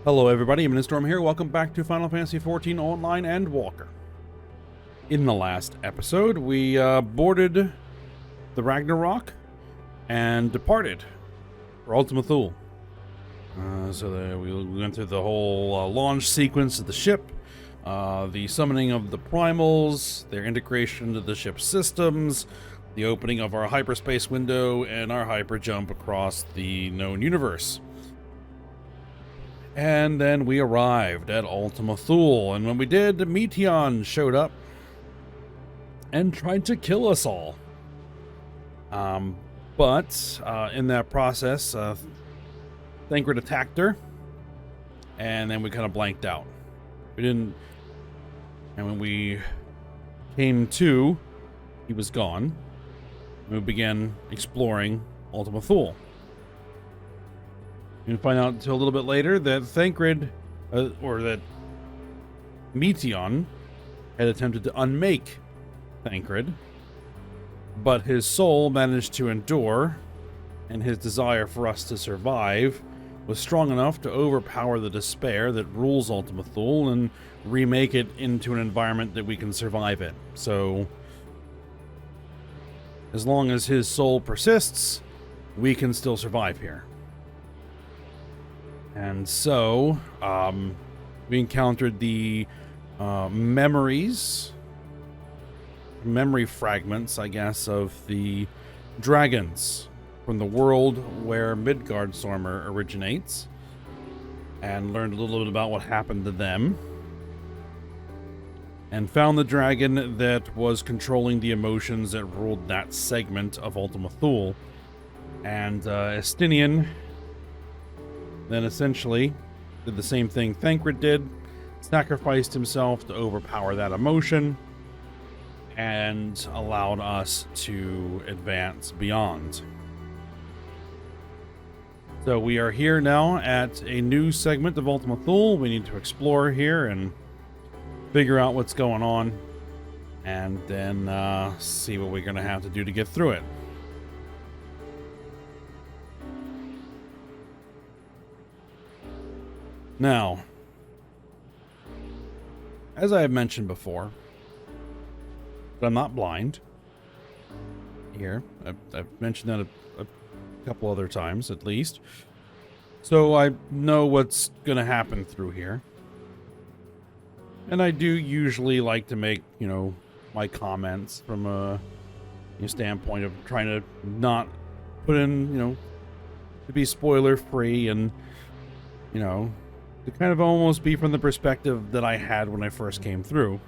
Hello everybody, I'm Storm here. Welcome back to Final Fantasy XIV Online Endwalker. In the last episode, we boarded the Ragnarok and departed for Ultima Thule. We went through the whole launch sequence of the ship, the summoning of the primals, their integration into the ship's systems, the opening of our hyperspace window, and our hyper jump across the known universe. And then we arrived at Ultima Thule, and when we did, Meteion showed up and tried to kill us all. But in that process, Thancred attacked her, and then we kind of blanked out. We didn't, and when we came to, he was gone. We began exploring Ultima Thule. You find out until a little bit later that Thancred, or that Meteion had attempted to unmake Thancred, but his soul managed to endure, and his desire for us to survive was strong enough to overpower the despair that rules Ultima Thule and remake it into an environment that we can survive in. So, as long as his soul persists, we can still survive here. And so, we encountered the memory fragments, I guess, of the dragons from the world where Midgardstormer originates, and learned a little bit about what happened to them, and found the dragon that was controlling the emotions that ruled that segment of Ultima Thule. And Estinian then essentially did the same thing Thancred did, sacrificed himself to overpower that emotion, and allowed us to advance beyond. So we are here now at a new segment of Ultima Thule. We need to explore here and figure out what's going on, and then see what we're going to have to do to get through it. Now, as I have mentioned before, but I'm not blind. Here, I've mentioned that a couple other times at least. So I know what's going to happen through here. And I do usually like to make, my comments from a standpoint of trying to not put in, to be spoiler free and, to kind of almost be from the perspective that I had when I first came through,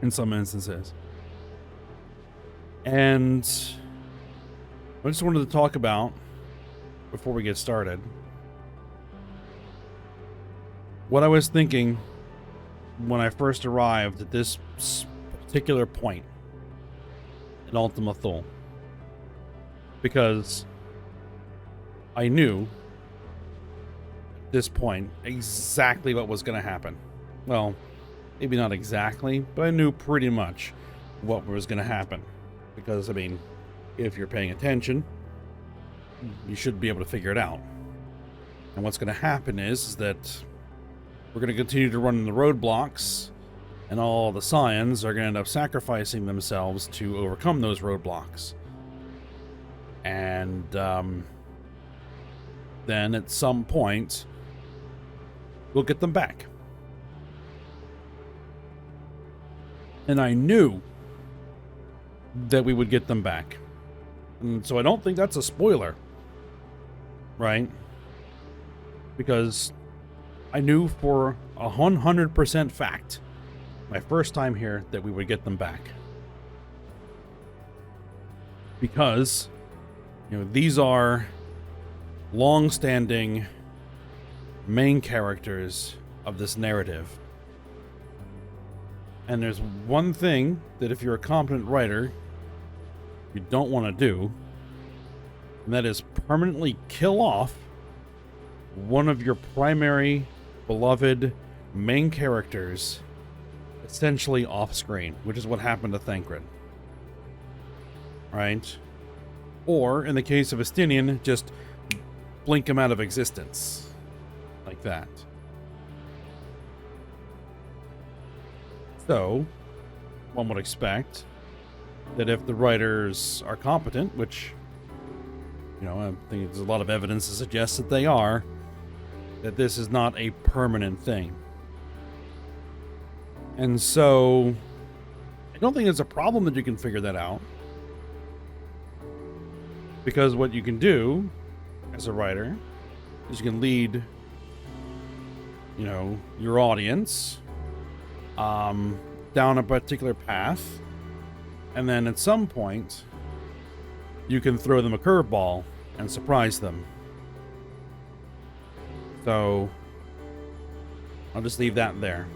in some instances. And I just wanted to talk about, before we get started, what I was thinking when I first arrived at this particular point in Ultima Thule. Because I knew this point exactly what was going to happen. Well, maybe not exactly, but I knew pretty much what was going to happen. Because, if you're paying attention, you should be able to figure it out. And what's going to happen is that we're going to continue to run into roadblocks, and all the Scions are going to end up sacrificing themselves to overcome those roadblocks. And then at some point, we'll get them back. And I knew that we would get them back. And so I don't think that's a spoiler. Right? Because I knew for 100% fact, my first time here, that we would get them back. Because, these are long-standing main characters of this narrative. And there's one thing that if you're a competent writer, you don't want to do, and that is permanently kill off one of your primary beloved main characters, essentially off screen, which is what happened to Thancred. Right? Or, in the case of Estinian, just blink him out of existence. like that. So, one would expect that if the writers are competent, which, I think there's a lot of evidence to suggest that they are, that this is not a permanent thing. And so, I don't think it's a problem that you can figure that out. Because what you can do as a writer is you can lead, your audience down a particular path, and then at some point you can throw them a curveball and surprise them. So I'll just leave that there.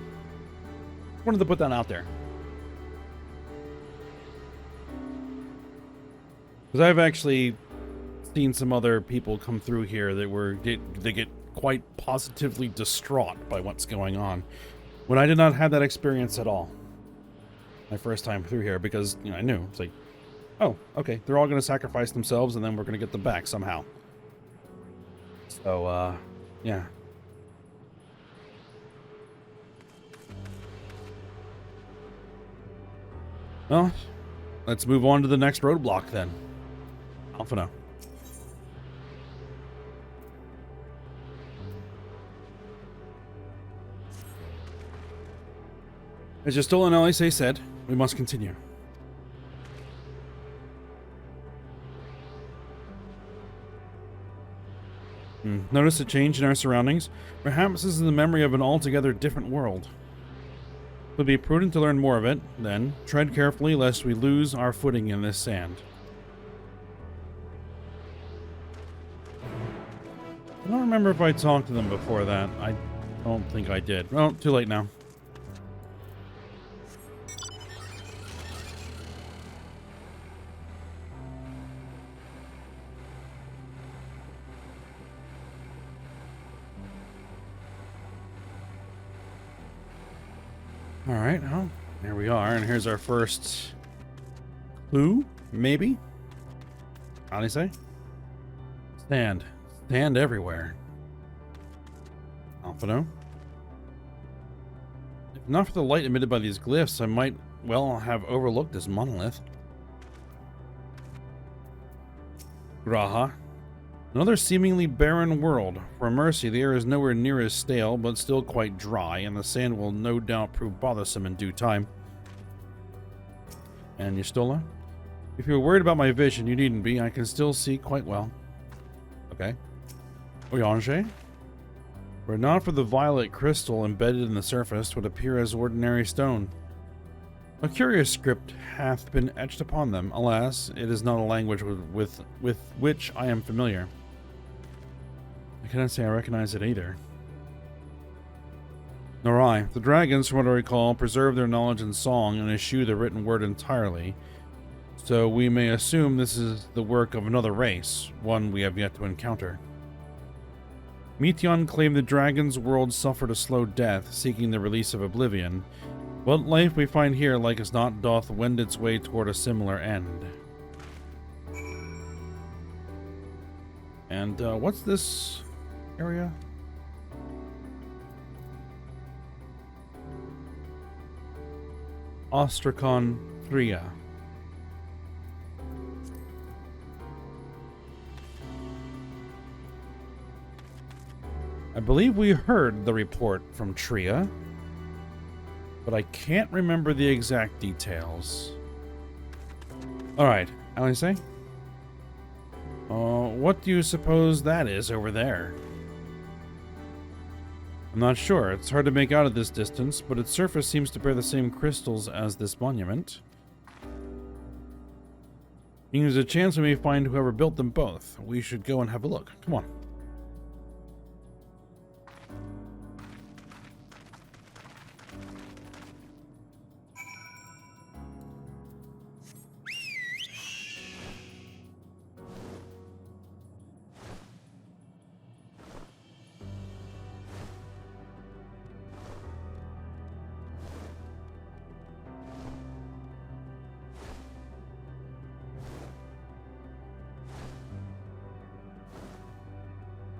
Wanted to put that out there, because I've actually seen some other people come through here that they get quite positively distraught by what's going on, when I did not have that experience at all my first time through here, because I knew it's like, oh, okay, they're all going to sacrifice themselves and then we're going to get them back somehow. So yeah. Well, let's move on to the next roadblock then. Alphano. As your stolen LSA said, we must continue. Notice a change in our surroundings? Perhaps this is the memory of an altogether different world. It would be prudent to learn more of it, then tread carefully lest we lose our footing in this sand. I don't remember if I talked to them before that. I don't think I did. Well, too late now. Alright, well, there we are, and here's our first clue, maybe? How do you say? Stand. Stand everywhere. Alphano. If not for the light emitted by these glyphs, I might well have overlooked this monolith. Graha. Another seemingly barren world. For mercy, the air is nowhere near as stale, but still quite dry, and the sand will no doubt prove bothersome in due time. And Yustola? If you're worried about my vision, you needn't be. I can still see quite well. Okay. Eorzea? Were it not for the violet crystal embedded in the surface, it would appear as ordinary stone. A curious script hath been etched upon them. Alas, it is not a language with which I am familiar. I cannot say I recognize it either. Nor I. The dragons, from what I recall, preserve their knowledge in song and eschew the written word entirely. So we may assume this is the work of another race, one we have yet to encounter. Meteon claimed the dragon's world suffered a slow death, seeking the release of oblivion. What life we find here, like as not, doth wend its way toward a similar end. And what's this area? Ostrakon 3. I believe we heard the report from Tria, but I can't remember the exact details. Alright, Alice? What do you suppose that is over there? I'm not sure. It's hard to make out at this distance, but its surface seems to bear the same crystals as this monument. There's a chance we may find whoever built them both. We should go and have a look. Come on.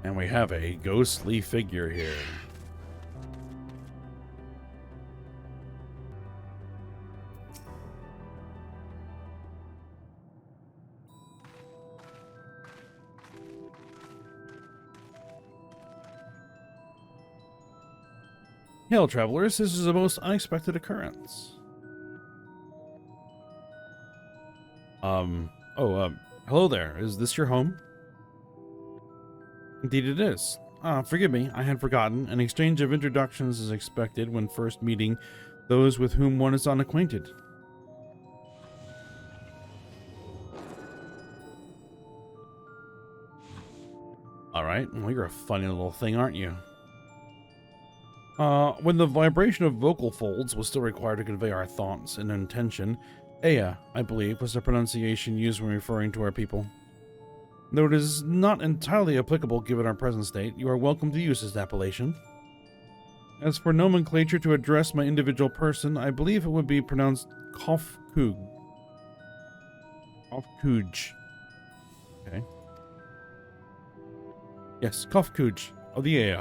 And we have a ghostly figure here. Hail, travelers. This is a most unexpected occurrence. Hello there. Is this your home? Indeed it is. Forgive me, I had forgotten. An exchange of introductions is expected when first meeting those with whom one is unacquainted. Alright, well, you're a funny little thing, aren't you? When the vibration of vocal folds was still required to convey our thoughts and intention, Ea, I believe, was the pronunciation used when referring to our people. Though it is not entirely applicable given our present state, you are welcome to use this appellation. As for nomenclature to address my individual person, I believe it would be pronounced Kofkug. Kofkuj. Okay. Yes, Kofkuj of the Ea.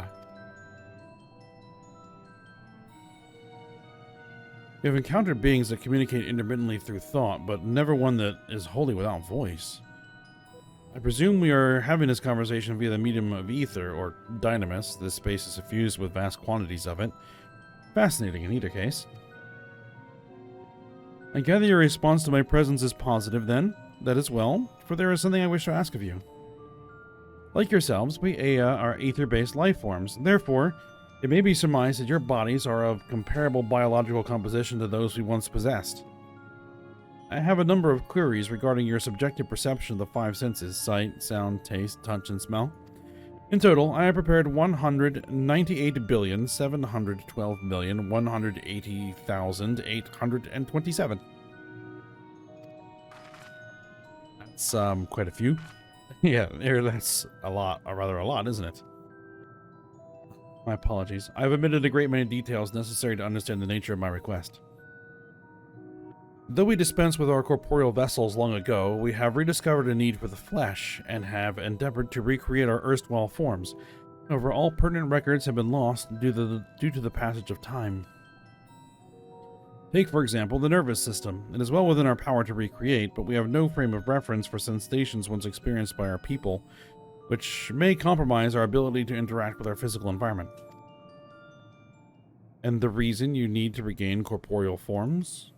We have encountered beings that communicate intermittently through thought, but never one that is wholly without voice. I presume we are having this conversation via the medium of ether, or dynamis. This space is suffused with vast quantities of it. Fascinating in either case. I gather your response to my presence is positive, then? That is well, for there is something I wish to ask of you. Like yourselves, we Ea are ether-based life forms. Therefore, it may be surmised that your bodies are of comparable biological composition to those we once possessed. I have a number of queries regarding your subjective perception of the five senses: sight, sound, taste, touch, and smell. In total, I have prepared 198,712,180,827. That's quite a few. Yeah, that's a lot, or rather a lot, isn't it? My apologies. I have omitted a great many details necessary to understand the nature of my request. Though we dispensed with our corporeal vessels long ago, we have rediscovered a need for the flesh, and have endeavored to recreate our erstwhile forms. However, all pertinent records have been lost due to the passage of time. Take, for example, the nervous system. It is well within our power to recreate, but we have no frame of reference for sensations once experienced by our people, which may compromise our ability to interact with our physical environment. And the reason you need to regain corporeal forms?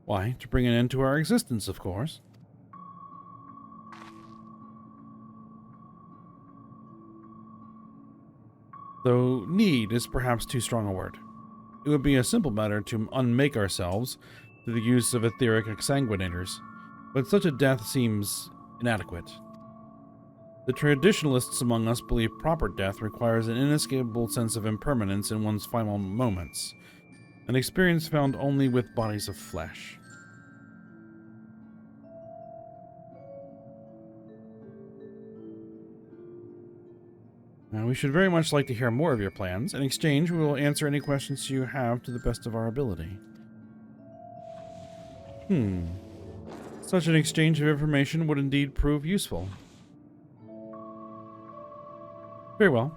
Why, to bring an end to our existence, of course. Though need is perhaps too strong a word. It would be a simple matter to unmake ourselves through the use of etheric exsanguinators, but such a death seems inadequate. The traditionalists among us believe proper death requires an inescapable sense of impermanence in one's final moments, an experience found only with bodies of flesh. Now, we should very much like to hear more of your plans. In exchange, we will answer any questions you have to the best of our ability. Such an exchange of information would indeed prove useful. Very well.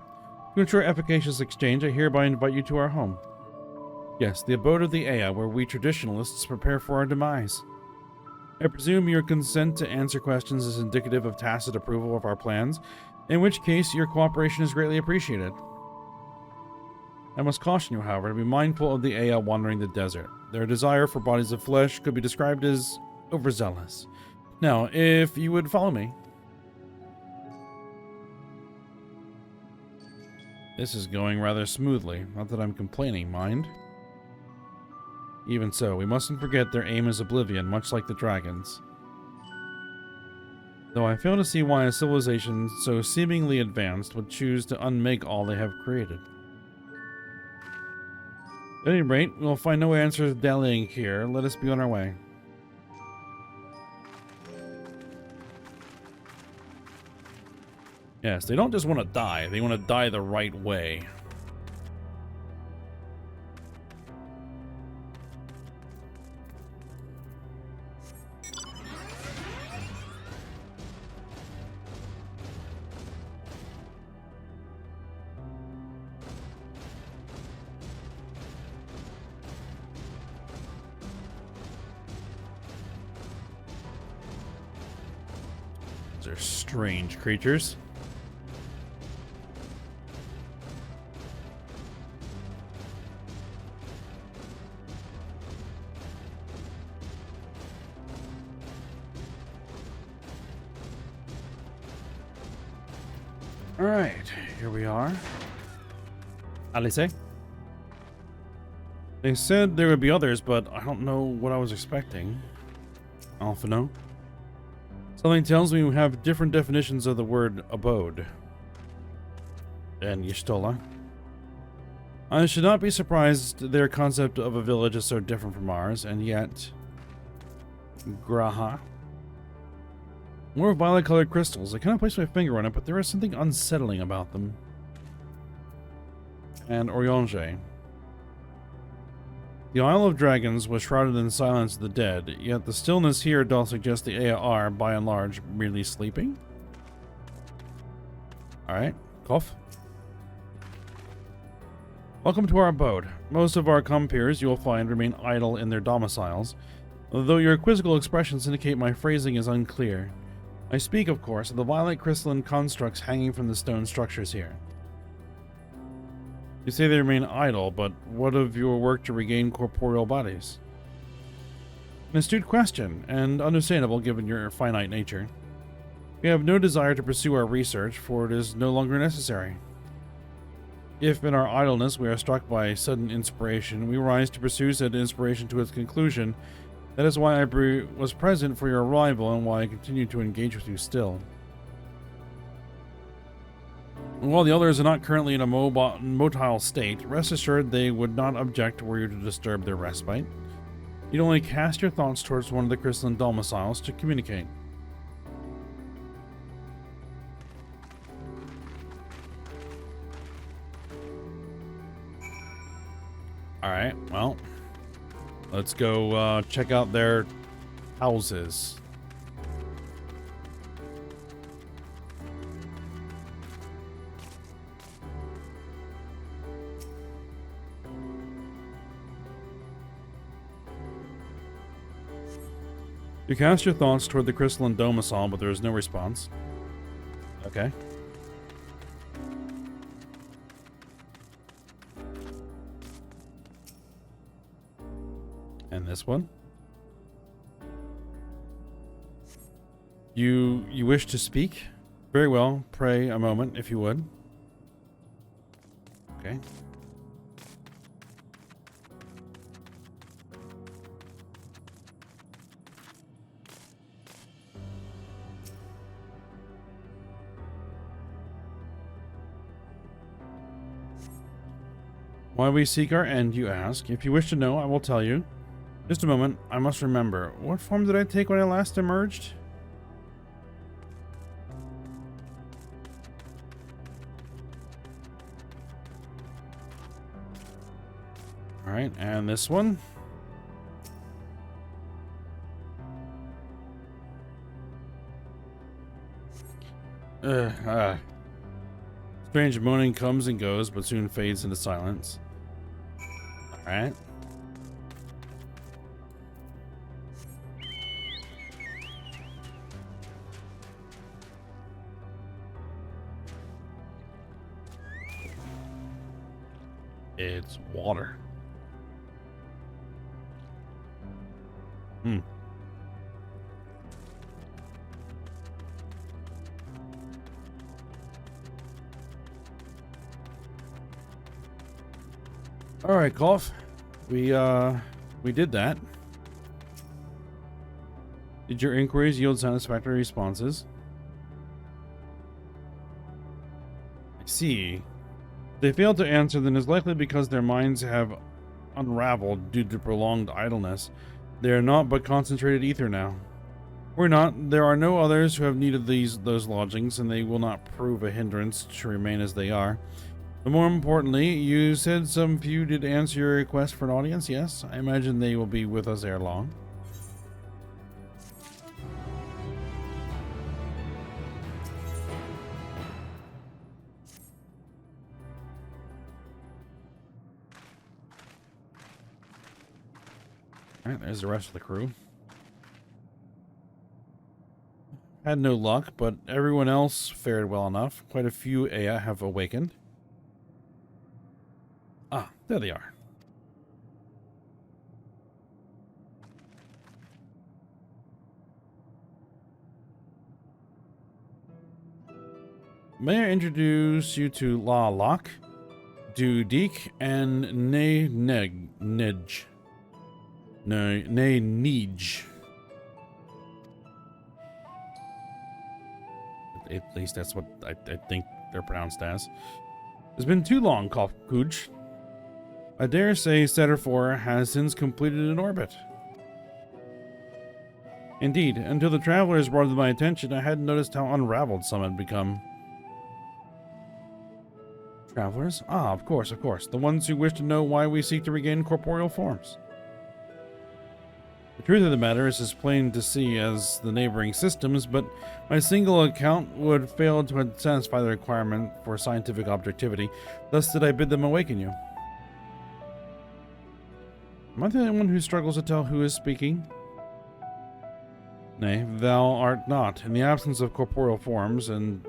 To ensure efficacious exchange, I hereby invite you to our home. Yes, the abode of the Ea, where we traditionalists prepare for our demise. I presume your consent to answer questions is indicative of tacit approval of our plans, in which case your cooperation is greatly appreciated. I must caution you, however, to be mindful of the Ea wandering the desert. Their desire for bodies of flesh could be described as overzealous. Now, if you would follow me. This is going rather smoothly. Not that I'm complaining, mind. Even so, we mustn't forget their aim is oblivion, much like the dragons. Though I fail to see why a civilization so seemingly advanced would choose to unmake all they have created. At any rate, we'll find no answers dallying here. Let us be on our way. Yes, they don't just want to die. They want to die the right way. Those are strange creatures. All right, here we are. Alice. They said there would be others, but I don't know what I was expecting. Alphino. Something tells me we have different definitions of the word abode. And Y'shtola. I should not be surprised their concept of a village is so different from ours, and yet... Graha. More violet-colored crystals. I cannot place my finger on it, but there is something unsettling about them. And Eorzea. The Isle of Dragons was shrouded in silence of the dead, yet the stillness here doth suggest the Ea are, by and large, merely sleeping. Alright, cough. Welcome to our abode. Most of our compeers, you will find, remain idle in their domiciles, though your quizzical expressions indicate my phrasing is unclear. I speak, of course, of the violet crystalline constructs hanging from the stone structures here. You say they remain idle, but what of your work to regain corporeal bodies? An astute question, and understandable given your finite nature. We have no desire to pursue our research, for it is no longer necessary. If in our idleness we are struck by sudden inspiration, we rise to pursue said inspiration to its conclusion. That is why I was present for your arrival, and why I continue to engage with you still. While the others are not currently in a motile state, rest assured they would not object were you to disturb their respite. You'd only cast your thoughts towards one of the crystalline domiciles to communicate. Alright, well, let's go check out their houses. You cast your thoughts toward the crystalline domicile, but there is no response. Okay. And this one? You wish to speak? Very well. Pray a moment, if you would. Okay. Why we seek our end, you ask. If you wish to know, I will tell you. Just a moment, I must remember. What form did I take when I last emerged? Alright, and this one? Strange moaning comes and goes, but soon fades into silence. Alright. It's water. All right, Cough. We did that. Did your inquiries yield satisfactory responses? I see. If they failed to answer, then it's likely because their minds have unraveled due to prolonged idleness. They are not but concentrated ether now. We're not. There are no others who have needed those lodgings, and they will not prove a hindrance to remain as they are. But more importantly, you said some few did answer your request for an audience. Yes, I imagine they will be with us ere long. Alright, there's the rest of the crew. Had no luck, but everyone else fared well enough. Quite a few Ea have awakened. Ah, there they are. May I introduce you to La Locke, Du Deek, and Ne Neg Nij. No, Ne Nij. At least that's what I think they're pronounced as. It's been too long, Kuj. I dare say Setter 4 has since completed an orbit. Indeed, until the travelers brought it to my attention, I hadn't noticed how unraveled some had become. Travelers? Ah, of course, of course. The ones who wish to know why we seek to regain corporeal forms. The truth of the matter is as plain to see as the neighboring systems, but my single account would fail to satisfy the requirement for scientific objectivity. Thus did I bid them awaken you. Am I the only one who struggles to tell who is speaking? Nay, thou art not. In the absence of corporeal forms, and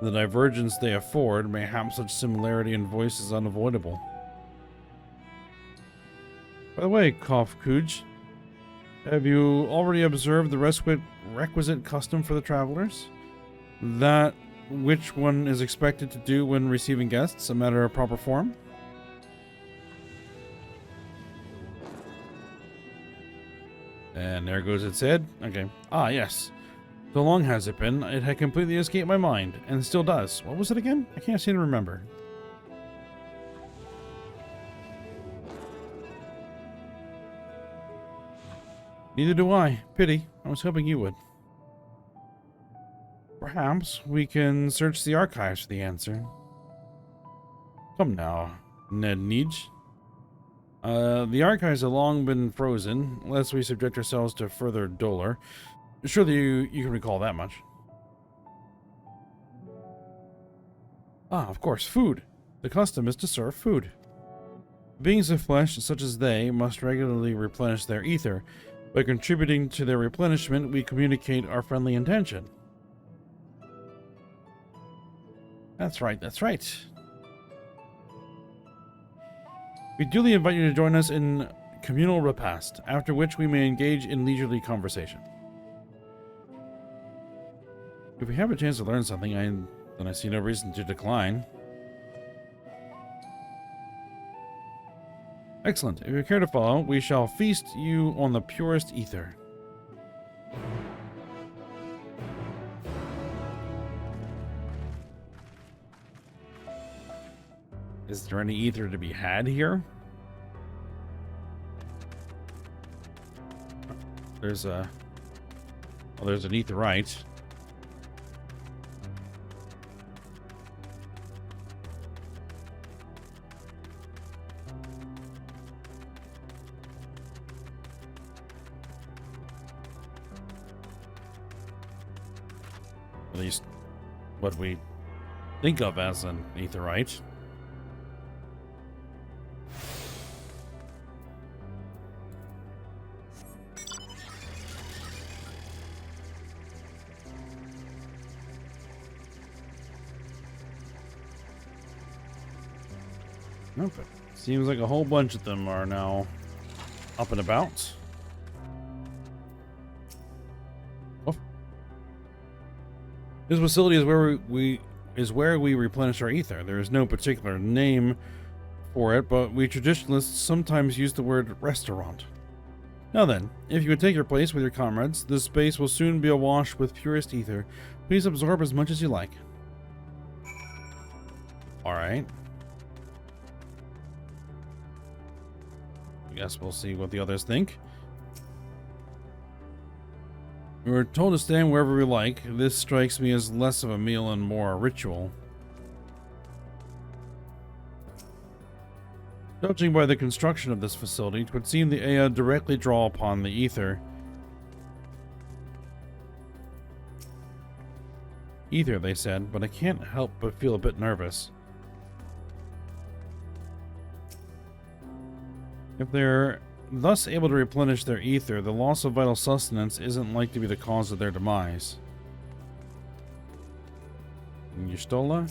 the divergence they afford, mayhap such similarity in voice is unavoidable. By the way, Kuj, have you already observed the requisite custom for the travelers? That which one is expected to do when receiving guests, a matter of proper form? And there goes its head. Okay. Ah, yes. So long has it been, it had completely escaped my mind, and still does. What was it again? I can't seem to remember. Neither do I. Pity. I was hoping you would. Perhaps we can search the archives for the answer. Come now, Ned Nij. The archives have long been frozen, lest we subject ourselves to further dolor. Surely you can recall that much. Ah, of course, food. The custom is to serve food. Beings of flesh, such as they, must regularly replenish their ether. By contributing to their replenishment, we communicate our friendly intention. That's right, that's right. We duly invite you to join us in communal repast, after which we may engage in leisurely conversation. If we have a chance to learn something, then I see no reason to decline. Excellent. If you care to follow, we shall feast you on the purest ether. Is there any ether to be had here? There's a... Well, there's an etherite. At least what we think of as an etherite. Nope. Seems like a whole bunch of them are now up and about. Oh. This facility is where we replenish our ether. There is no particular name for it, but we traditionalists sometimes use the word restaurant. Now then, if you would take your place with your comrades, this space will soon be awash with purest ether. Please absorb as much as you like. Alright. I guess we'll see what the others think. We were told to stand wherever we like. This strikes me as less of a meal and more a ritual. Judging by the construction of this facility, it would seem the Ea directly draw upon the ether. Ether, they said, but I can't help but feel a bit nervous. If they're thus able to replenish their ether, the loss of vital sustenance isn't likely to be the cause of their demise. Yustola?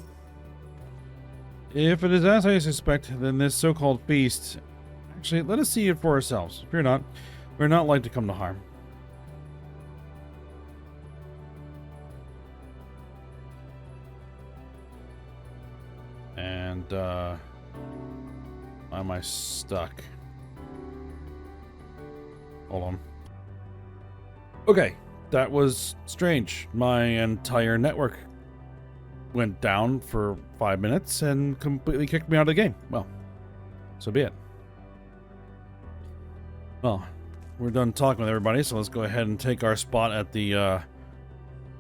If it is as I suspect, then this so-called feast... Actually, let us see it for ourselves. Fear not. We're not like to come to harm. And, why am I stuck? Hold on. Okay, that was strange. My entire network went down for 5 minutes and completely kicked me out of the game. Well, so be it. Well, we're done talking with everybody, so let's go ahead and take our spot at the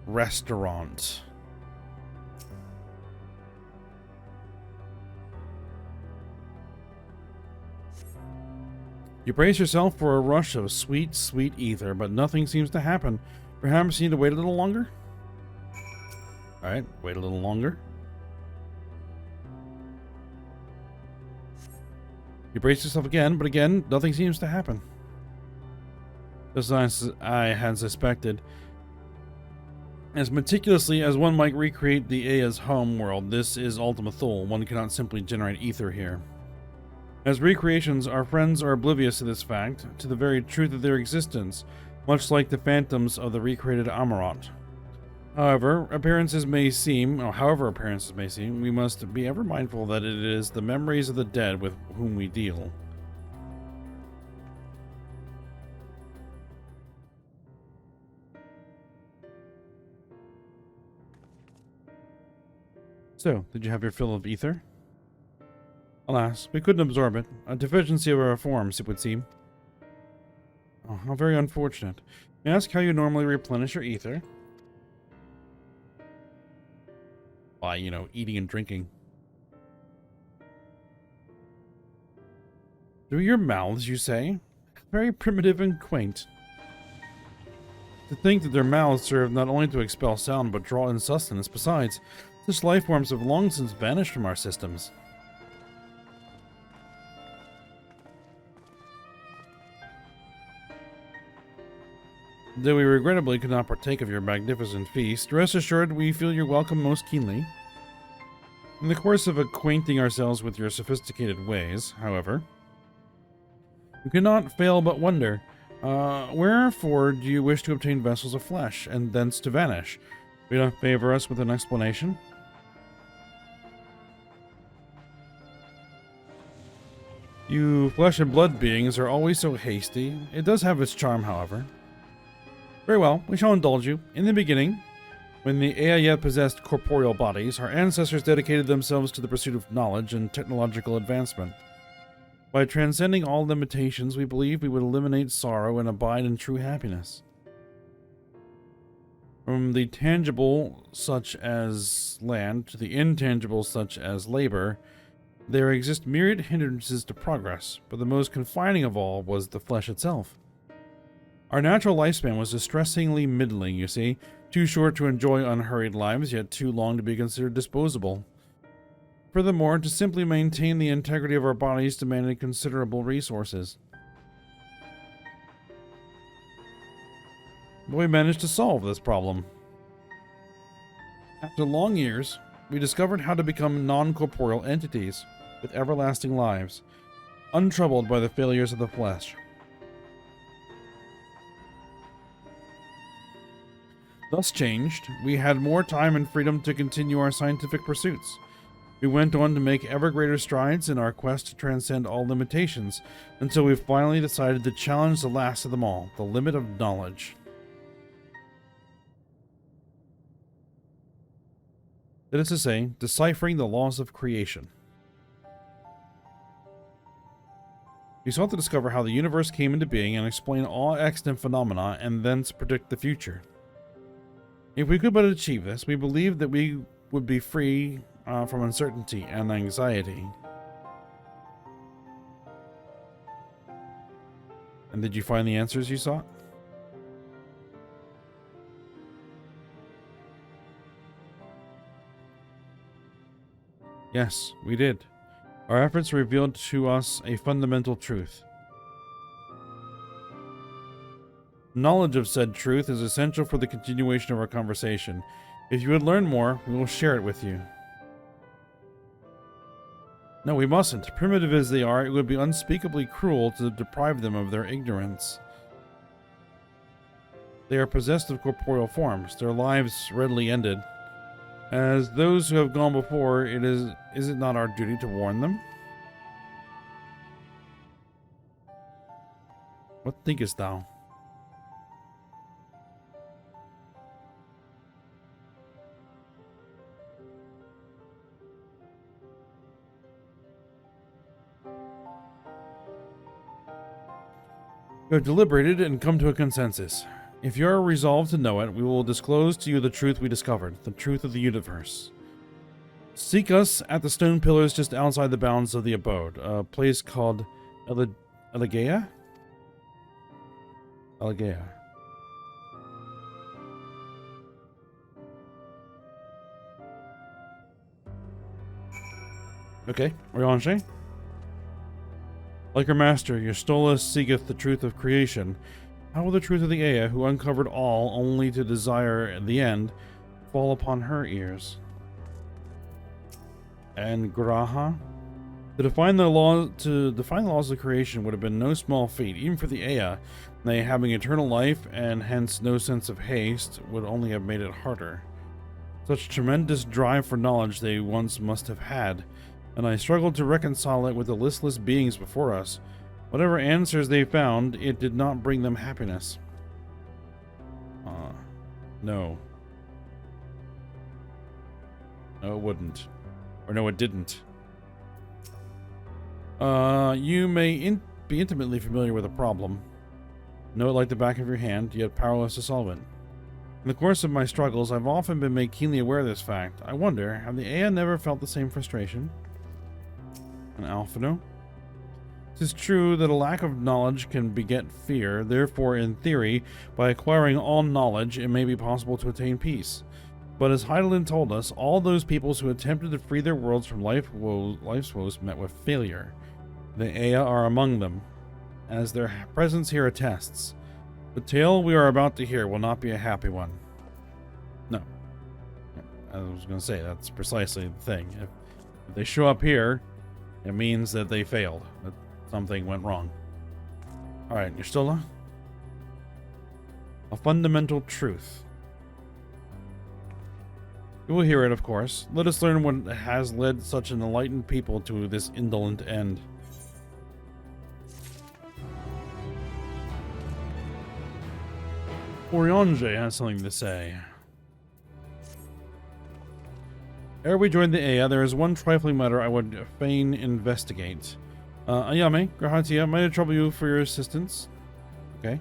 restaurant. You brace yourself for a rush of sweet, sweet ether, but nothing seems to happen. Perhaps you need to wait a little longer? Alright, wait a little longer. You brace yourself again, but again, nothing seems to happen. Just as I had suspected. As meticulously as one might recreate the Ea's home world, this is Ultima Thule. One cannot simply generate ether here. As recreations, our friends are oblivious to this fact, to the very truth of their existence, much like the phantoms of the recreated Amarant. However appearances may seem, we must be ever mindful that it is the memories of the dead with whom we deal. So, did you have your fill of ether? Alas, we couldn't absorb it. A deficiency of our forms, it would seem. Oh, how very unfortunate. May I ask how you normally replenish your ether? By, eating and drinking. Through your mouths, you say? Very primitive and quaint. To think that their mouths serve not only to expel sound, but draw in sustenance. Besides, such life forms have long since vanished from our systems. Though we regrettably could not partake of your magnificent feast, rest assured we feel your welcome most keenly. In the course of acquainting ourselves with your sophisticated ways, however, we cannot fail but wonder, wherefore do you wish to obtain vessels of flesh, and thence to vanish? Will you not favor us with an explanation? You flesh and blood beings are always so hasty. It does have its charm, however. Very well, we shall indulge you. In the beginning, when the Ea yet possessed corporeal bodies, our ancestors dedicated themselves to the pursuit of knowledge and technological advancement. By transcending all limitations, we believe we would eliminate sorrow and abide in true happiness. From the tangible, such as land, to the intangible, such as labor, there exist myriad hindrances to progress, but the most confining of all was the flesh itself. Our natural lifespan was distressingly middling, you see, too short to enjoy unhurried lives, yet too long to be considered disposable. Furthermore, to simply maintain the integrity of our bodies demanded considerable resources. But we managed to solve this problem. After long years, we discovered how to become non-corporeal entities with everlasting lives, untroubled by the failures of the flesh. Thus changed, we had more time and freedom to continue our scientific pursuits. We went on to make ever greater strides in our quest to transcend all limitations, until we finally decided to challenge the last of them all, the limit of knowledge. That is to say, deciphering the laws of creation. We sought to discover how the universe came into being and explain all extant phenomena, and thence predict the future. If we could but achieve this, we believed that we would be free from uncertainty and anxiety. And did you find the answers you sought? Yes, we did. Our efforts revealed to us a fundamental truth. Knowledge of said truth is essential for the continuation of our conversation. If you would learn more, we will share it with you. No, we mustn't. Primitive as they are, it would be unspeakably cruel to deprive them of their ignorance. They are possessed of corporeal forms, their lives readily ended. As those who have gone before, is it not our duty to warn them? What thinkest thou? We have deliberated and come to a consensus. If you are resolved to know it, we will disclose to you the truth we discovered, the truth of the universe. Seek us at the stone pillars just outside the bounds of the abode, a place called Eorzea? Eorzea. Okay, Eorzea. Like her master, Yrstola seeketh the truth of creation. How will the truth of the Ea, who uncovered all only to desire the end, fall upon her ears? And Graha? To define the laws of creation would have been no small feat, even for the Ea. They, having eternal life and hence no sense of haste, would only have made it harder. Such tremendous drive for knowledge they once must have had, and I struggled to reconcile it with the listless beings before us. Whatever answers they found, it did not bring them happiness. No. No, it wouldn't. Or no, it didn't. You may be intimately familiar with a problem. Know it like the back of your hand, yet powerless to solve it. In the course of my struggles, I've often been made keenly aware of this fact. I wonder, have the Ea never felt the same frustration? An Alphino? It is true that a lack of knowledge can beget fear, therefore, in theory, by acquiring all knowledge, it may be possible to attain peace. But as Heidelin told us, all those peoples who attempted to free their worlds from life's woes met with failure. The Ea are among them, as their presence here attests. The tale we are about to hear will not be a happy one. No. I was going to say, that's precisely the thing. If they show up here, it means that they failed. That something went wrong. Alright, you're still on? A fundamental truth. You will hear it, of course. Let us learn what has led such an enlightened people to this indolent end. Eorzea has something to say. Ere we join the Ea, there is one trifling matter I would fain investigate. Ayame, Grahatia, might I trouble you for your assistance? Okay.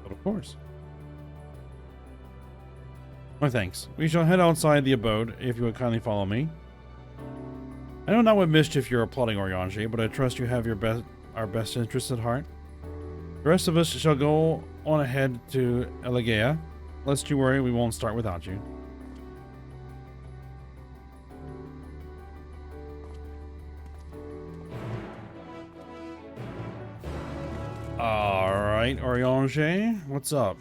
But of course. My thanks. We shall head outside the abode, if you would kindly follow me. I know not what mischief you are plotting, Eorzea, but I trust you have our best interests at heart. The rest of us shall go on ahead to Eorzea. Lest you worry, we won't start without you. Alright, Eorzea, what's up?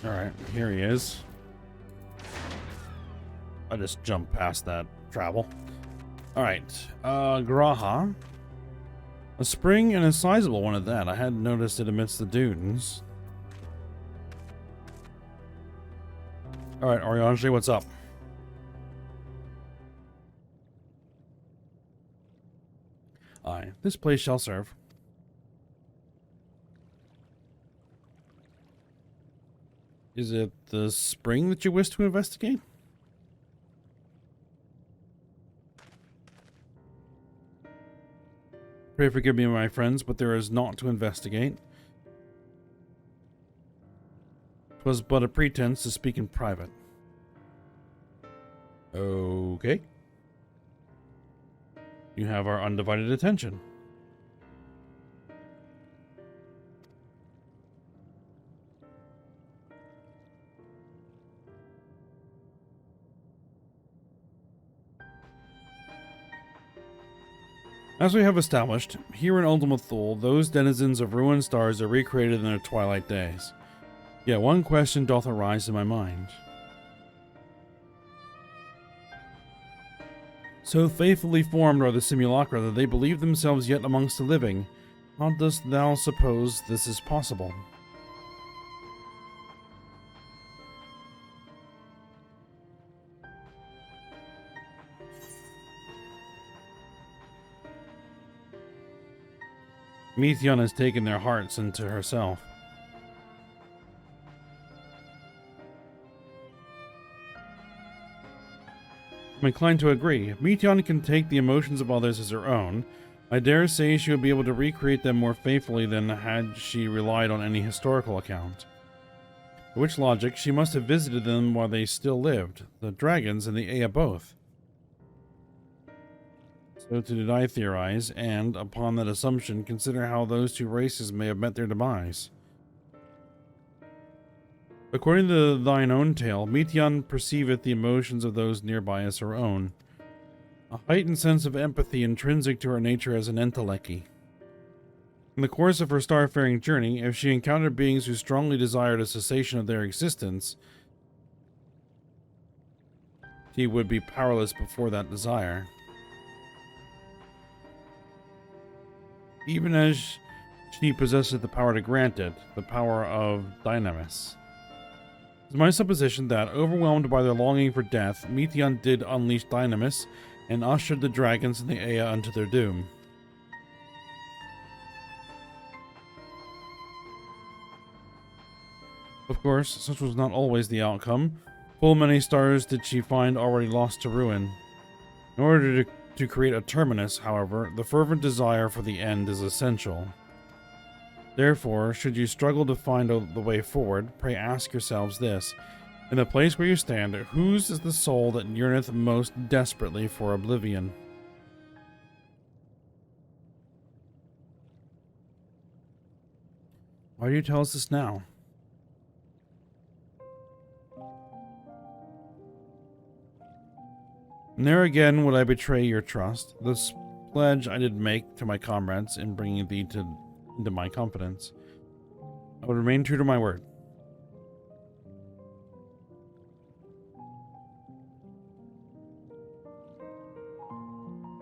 Alright, here he is. I just jumped past that travel. Alright, Graha. A spring and a sizable one at that. I hadn't noticed it amidst the dunes. Alright, Eorzea, what's up? Aye, this place shall serve. Is it the spring that you wish to investigate? Pray forgive me, my friends, but there is naught to investigate. 'Twas but a pretense to speak in private. Okay. You have our undivided attention. As we have established, here in Ultima Thule, those denizens of ruined stars are recreated in their twilight days. Yet one question doth arise in my mind. So faithfully formed are the simulacra that they believe themselves yet amongst the living. How dost thou suppose this is possible? Methion has taken their hearts into herself. I'm inclined to agree. If Methion can take the emotions of others as her own, I dare say she would be able to recreate them more faithfully than had she relied on any historical account. By which logic, she must have visited them while they still lived, the dragons and the Ea both. So did I theorize, and, upon that assumption, consider how those two races may have met their demise. According to thine own tale, Methion perceiveth the emotions of those nearby as her own, a heightened sense of empathy intrinsic to her nature as an enteleki. In the course of her starfaring journey, if she encountered beings who strongly desired a cessation of their existence, she would be powerless before that desire. Even as she possesses the power to grant it, the power of Dynamis. It's my supposition that, overwhelmed by their longing for death, Methion did unleash Dynamis and ushered the dragons and the Ea unto their doom. Of course, such was not always the outcome. Full many stars did she find already lost to ruin. In order to create a terminus, however, the fervent desire for the end is essential. Therefore, should you struggle to find the way forward, pray ask yourselves this. In the place where you stand, whose is the soul that yearneth most desperately for oblivion? Why do you tell us this now? And there again would I betray your trust, this pledge I did make to my comrades in bringing thee into my confidence. I would remain true to my word.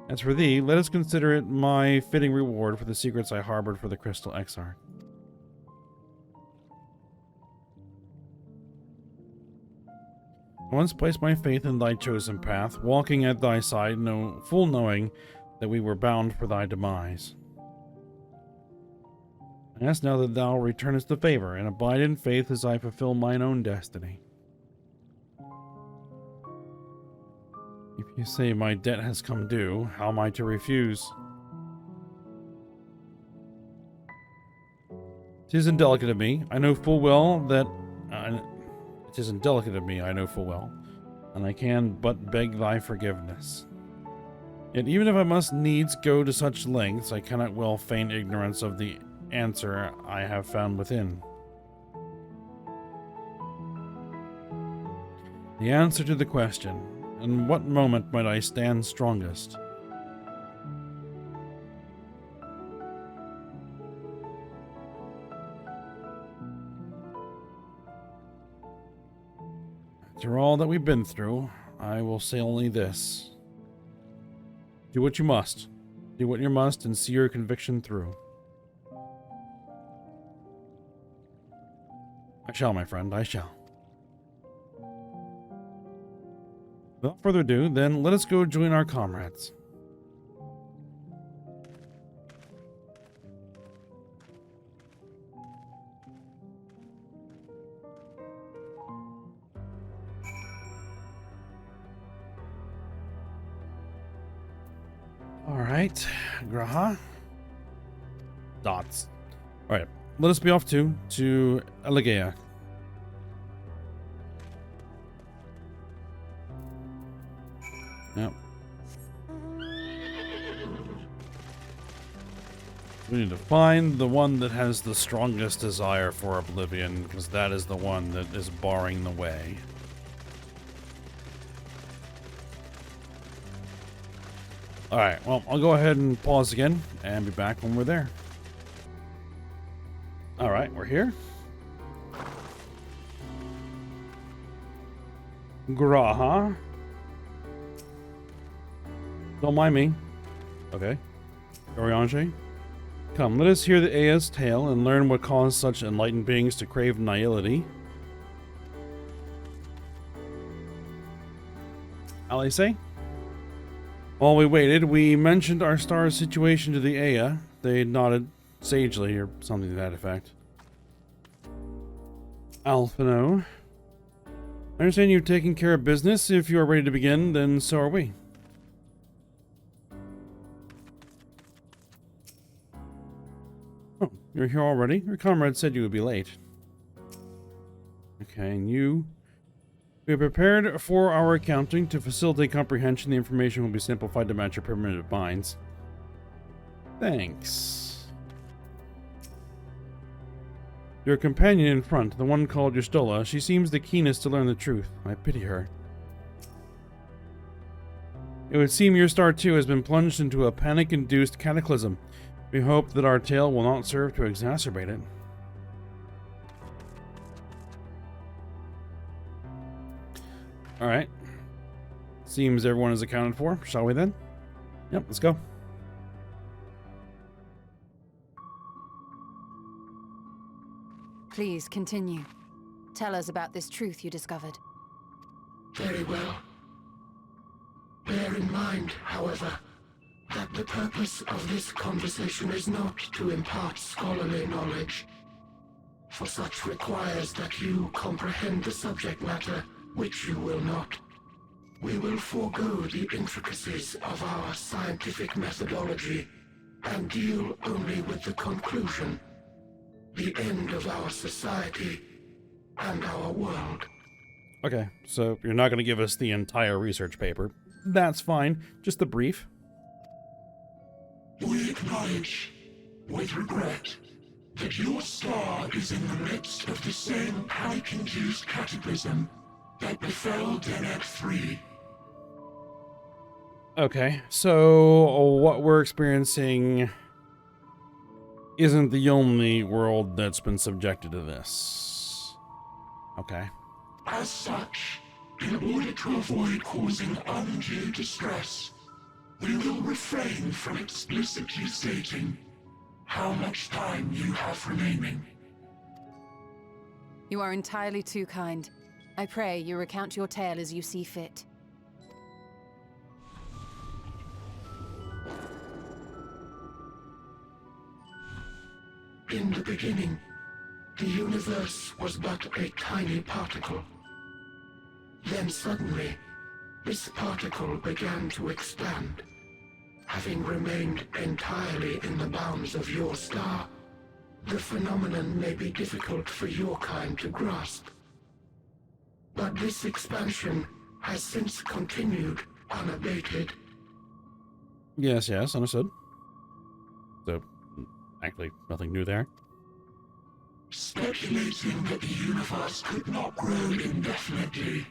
As for thee, let us consider it my fitting reward for the secrets I harbored for the Crystal Exarch. I once placed my faith in thy chosen path, walking at thy side, full knowing that we were bound for thy demise. I ask now that thou returnest the favor, and abide in faith as I fulfill mine own destiny. If you say my debt has come due, how am I to refuse? 'Tis indelicate of me, I know full well that... It is indelicate of me, I know full well, and I can but beg thy forgiveness. Yet even if I must needs go to such lengths, I cannot well feign ignorance of the answer I have found within. The answer to the question, in what moment might I stand strongest? After all that we've been through, I will say only this. Do what you must. Do what you must and see your conviction through. I shall, my friend, I shall. Without further ado, then, let us go join our comrades. Alright, Graha. Dots. Alright, let us be off to Eorzea. Yep. We need to find the one that has the strongest desire for oblivion, because that is the one that is barring the way. Alright, well, I'll go ahead and pause again and be back when we're there. Alright, we're here. Graha. Don't mind me. Okay. Oriange. Come, let us hear the Ea's tale and learn what caused such enlightened beings to crave nihility. Alice? While we waited, we mentioned our star's situation to the Ea. They nodded sagely, or something to that effect. Alphino. I understand you've taken care of business. If you are ready to begin, then so are we. Oh, you're here already? Your comrade said you would be late. Okay, and you... We have prepared for our accounting. To facilitate comprehension, the information will be simplified to match your primitive minds. Thanks. Your companion in front, the one called Yustola, she seems the keenest to learn the truth. I pity her. It would seem your star too has been plunged into a panic-induced cataclysm. We hope that our tale will not serve to exacerbate it. Alright. Seems everyone is accounted for. Shall we then? Yep, let's go. Please continue. Tell us about this truth you discovered. Very well. Bear in mind, however, that the purpose of this conversation is not to impart scholarly knowledge, for such requires that you comprehend the subject matter, which you will not. We will forego the intricacies of our scientific methodology and deal only with the conclusion, the end of our society and our world. Okay, so you're not going to give us the entire research paper. That's fine, just the brief. We acknowledge, with regret, that your star is in the midst of the same panic-induced cataclysm that befell Deneb 3. Okay, so what we're experiencing isn't the only world that's been subjected to this. Okay. As such, in order to avoid causing undue distress, we will refrain from explicitly stating how much time you have remaining. You are entirely too kind. I pray you recount your tale as you see fit. In the beginning, the universe was but a tiny particle. Then suddenly, this particle began to expand. Having remained entirely in the bounds of your star, the phenomenon may be difficult for your kind to grasp. But this expansion has since continued unabated. Yes, understood. So, actually, nothing new there. Speculating that the universe could not grow indefinitely,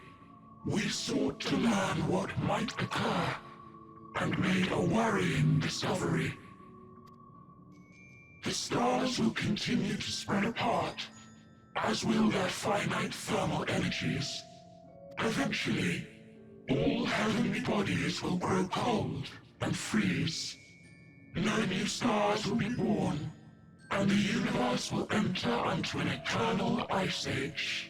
we sought to learn what might occur, and made a worrying discovery. The stars will continue to spread apart, as will their finite thermal energies. Eventually, all heavenly bodies will grow cold and freeze. No new stars will be born, and the universe will enter into an eternal ice age.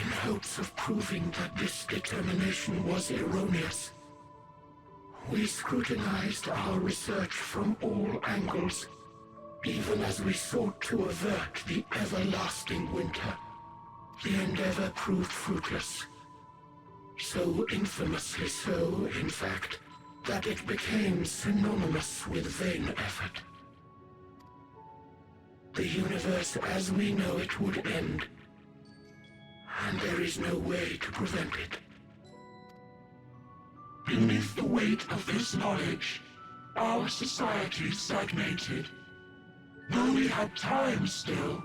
In hopes of proving that this determination was erroneous, we scrutinized our research from all angles, even as we sought to avert the everlasting winter. The endeavor proved fruitless. So infamously so, in fact, that it became synonymous with vain effort. The universe as we know it would end, and there is no way to prevent it. Beneath the weight of this knowledge, our society stagnated. Though we had time still,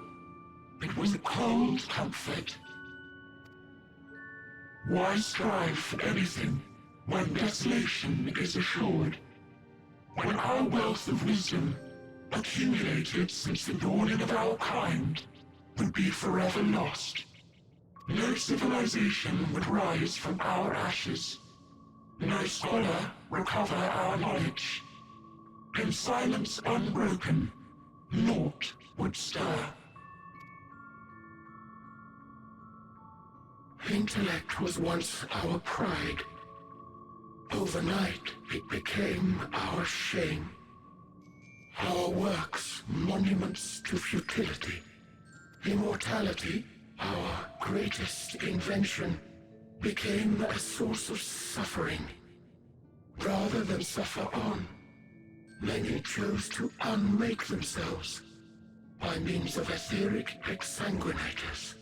It was a cold comfort. Why strive for anything when desolation is assured? When our wealth of wisdom, accumulated since the dawning of our kind, would be forever lost. No civilization would rise from our ashes. No scholar recover our knowledge. In silence unbroken, naught would stir. Intellect was once our pride. Overnight, it became our shame. Our works, monuments to futility. Immortality, our greatest invention, became a source of suffering. Rather than suffer on, many chose to unmake themselves by means of etheric exsanguinators.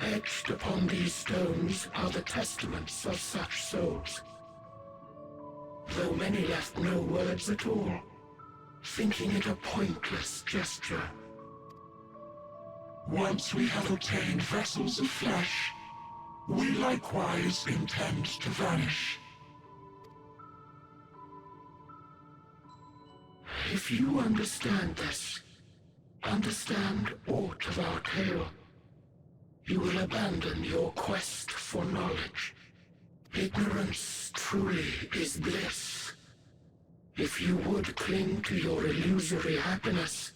Etched upon these stones are the testaments of such souls. Though many left no words at all, thinking it a pointless gesture. Once we have obtained vessels of flesh, we likewise intend to vanish. If you understand this, understand aught of our tale, you will abandon your quest for knowledge. Ignorance truly is bliss. If you would cling to your illusory happiness,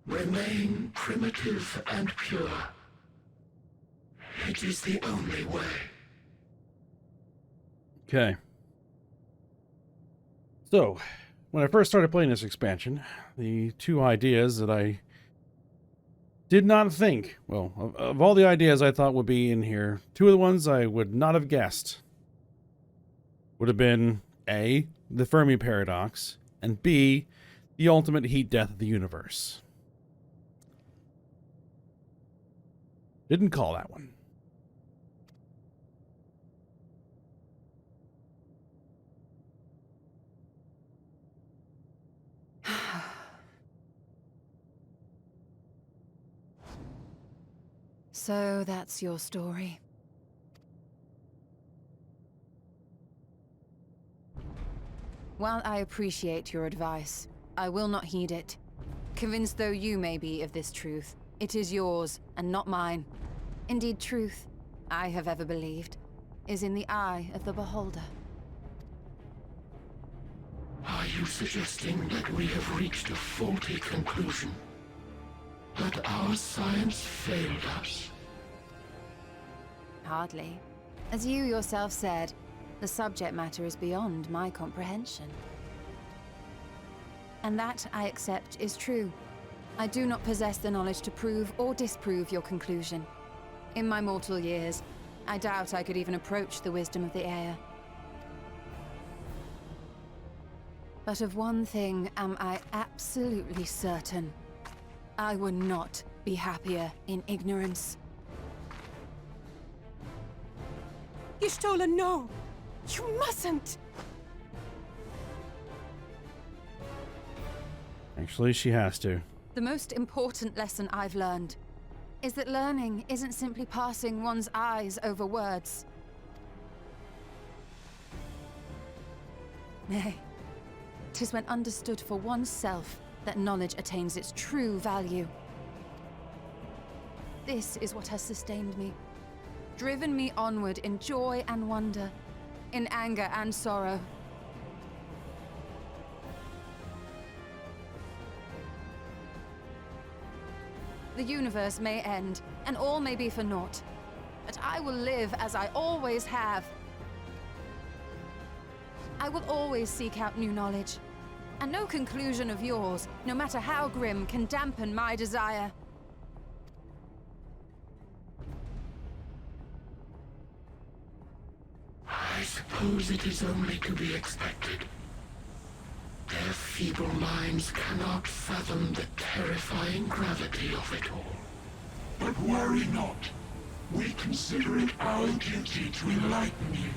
remain primitive and pure. It is the only way. Okay. So, when I first started playing this expansion, the two ideas that I did not think, well, of all the ideas I thought would be in here, two of the ones I would not have guessed would have been A, the Fermi paradox, and B, the ultimate heat death of the universe. Didn't call that one. So that's your story. While I appreciate your advice, I will not heed it. Convinced though you may be of this truth, it is yours and not mine. Indeed, truth, I have ever believed, is in the eye of the beholder. Are you suggesting that we have reached a faulty conclusion? That our science failed us? Hardly. As you yourself said, the subject matter is beyond my comprehension. And that, I accept, is true. I do not possess the knowledge to prove or disprove your conclusion. In my mortal years, I doubt I could even approach the wisdom of the air. But of one thing am I absolutely certain. I would not be happier in ignorance. Y'shtola, no! You mustn't! Actually, she has to. The most important lesson I've learned is that learning isn't simply passing one's eyes over words. Nay, 'tis when understood for oneself that knowledge attains its true value. This is what has sustained me, driven me onward in joy and wonder, in anger and sorrow. The universe may end, and all may be for naught, but I will live as I always have. I will always seek out new knowledge, and no conclusion of yours, no matter how grim, can dampen my desire. I suppose it is only to be expected. Their feeble minds cannot fathom the terrifying gravity of it all. But worry not. We consider it our duty to enlighten you.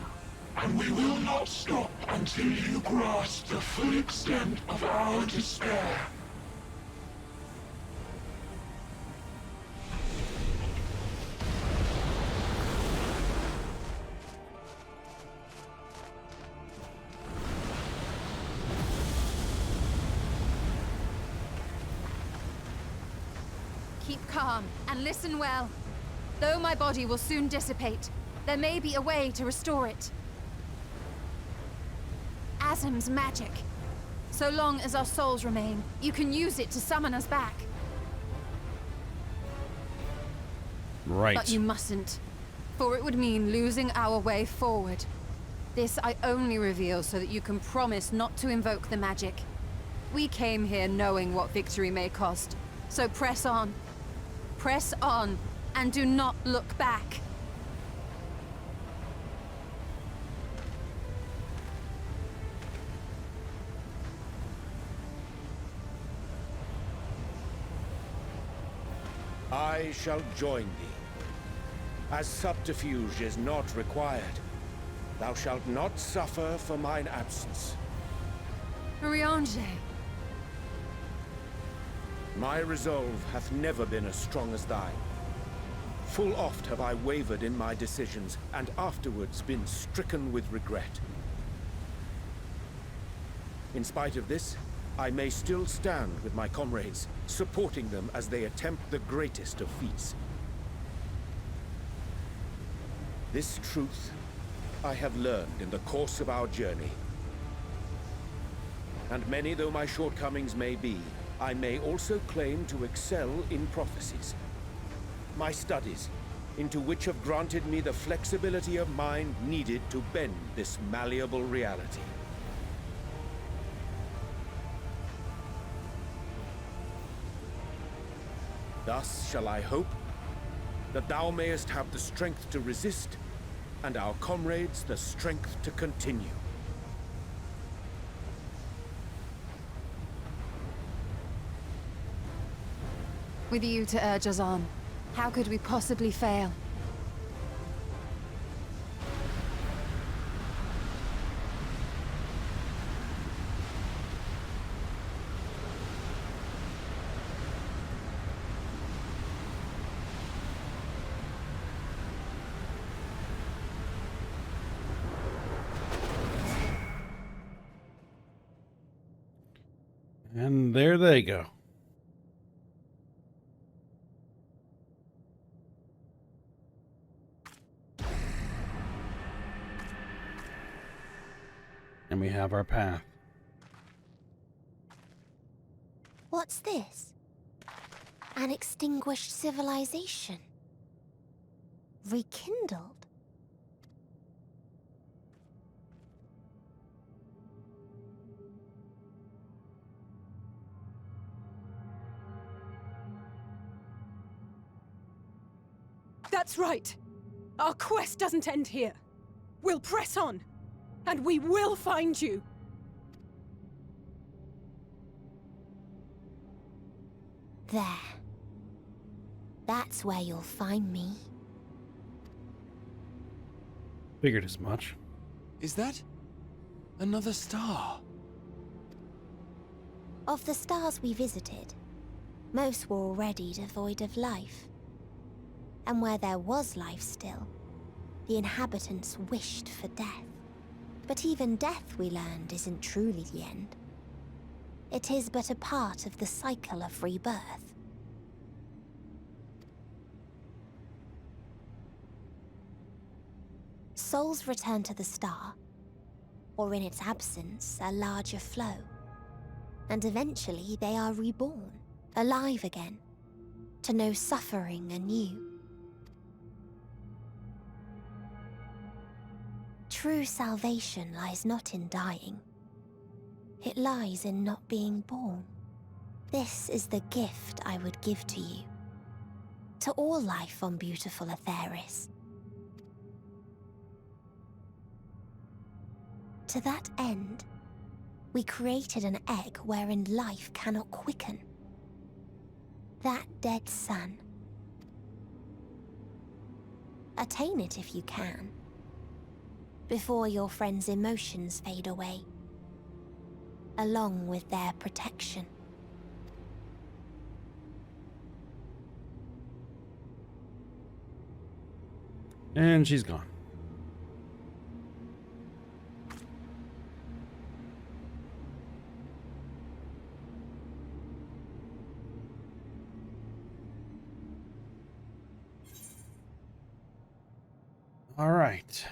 and we will not stop until you grasp the full extent of our despair. Keep calm and listen well. Though my body will soon dissipate, there may be a way to restore it. Azim's magic. So long as our souls remain, you can use it to summon us back. Right. But you mustn't, for it would mean losing our way forward. This I only reveal so that you can promise not to invoke the magic. We came here knowing what victory may cost, so press on. Press on, and do not look back. I shall join thee. As subterfuge is not required, thou shalt not suffer for mine absence. Eorzea. My resolve hath never been as strong as thine. Full oft have I wavered in my decisions, and afterwards been stricken with regret. In spite of this, I may still stand with my comrades, supporting them as they attempt the greatest of feats. This truth I have learned in the course of our journey. And many though my shortcomings may be, I may also claim to excel in prophecies. My studies, into which have granted me the flexibility of mind needed to bend this malleable reality. Thus shall I hope that thou mayest have the strength to resist, and our comrades the strength to continue. With you to urge us on, how could we possibly fail? And there they go. And we have our path. What's this? An extinguished civilization. Rekindled. That's right. Our quest doesn't end here. We'll press on, and we will find you. There. That's where you'll find me. Figured as much. Is that another star? Of the stars we visited, most were already devoid of life. And where there was life still, the inhabitants wished for death. But even death, we learned, isn't truly the end. It is but a part of the cycle of rebirth. Souls return to the star, or in its absence, a larger flow. And eventually they are reborn, alive again, to know suffering anew. True salvation lies not in dying. It lies in not being born. This is the gift I would give to you. To all life on beautiful Eorzea. To that end, we created an egg wherein life cannot quicken. That dead sun. Attain it if you can. before your friend's emotions fade away, along with their protection. And she's gone. All right.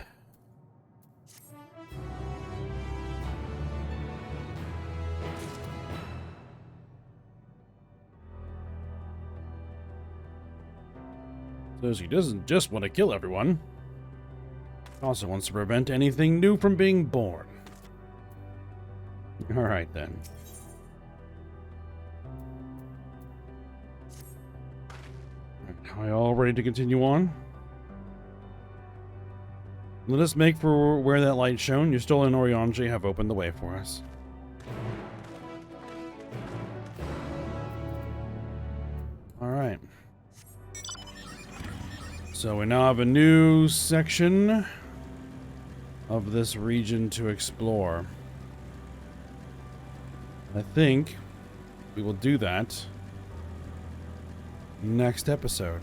So she doesn't just want to kill everyone. She also wants to prevent anything new from being born. All right, then. Are we all ready to continue on? Let us make for where that light shone. You still in Eorzea have opened the way for us. All right. So we now have a new section of this region to explore. I think we will do that next episode.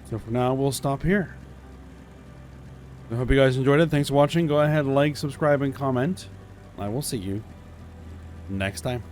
So for now, we'll stop here. I hope you guys enjoyed it. Thanks for watching. Go ahead, like, subscribe, and comment. I will see you next time.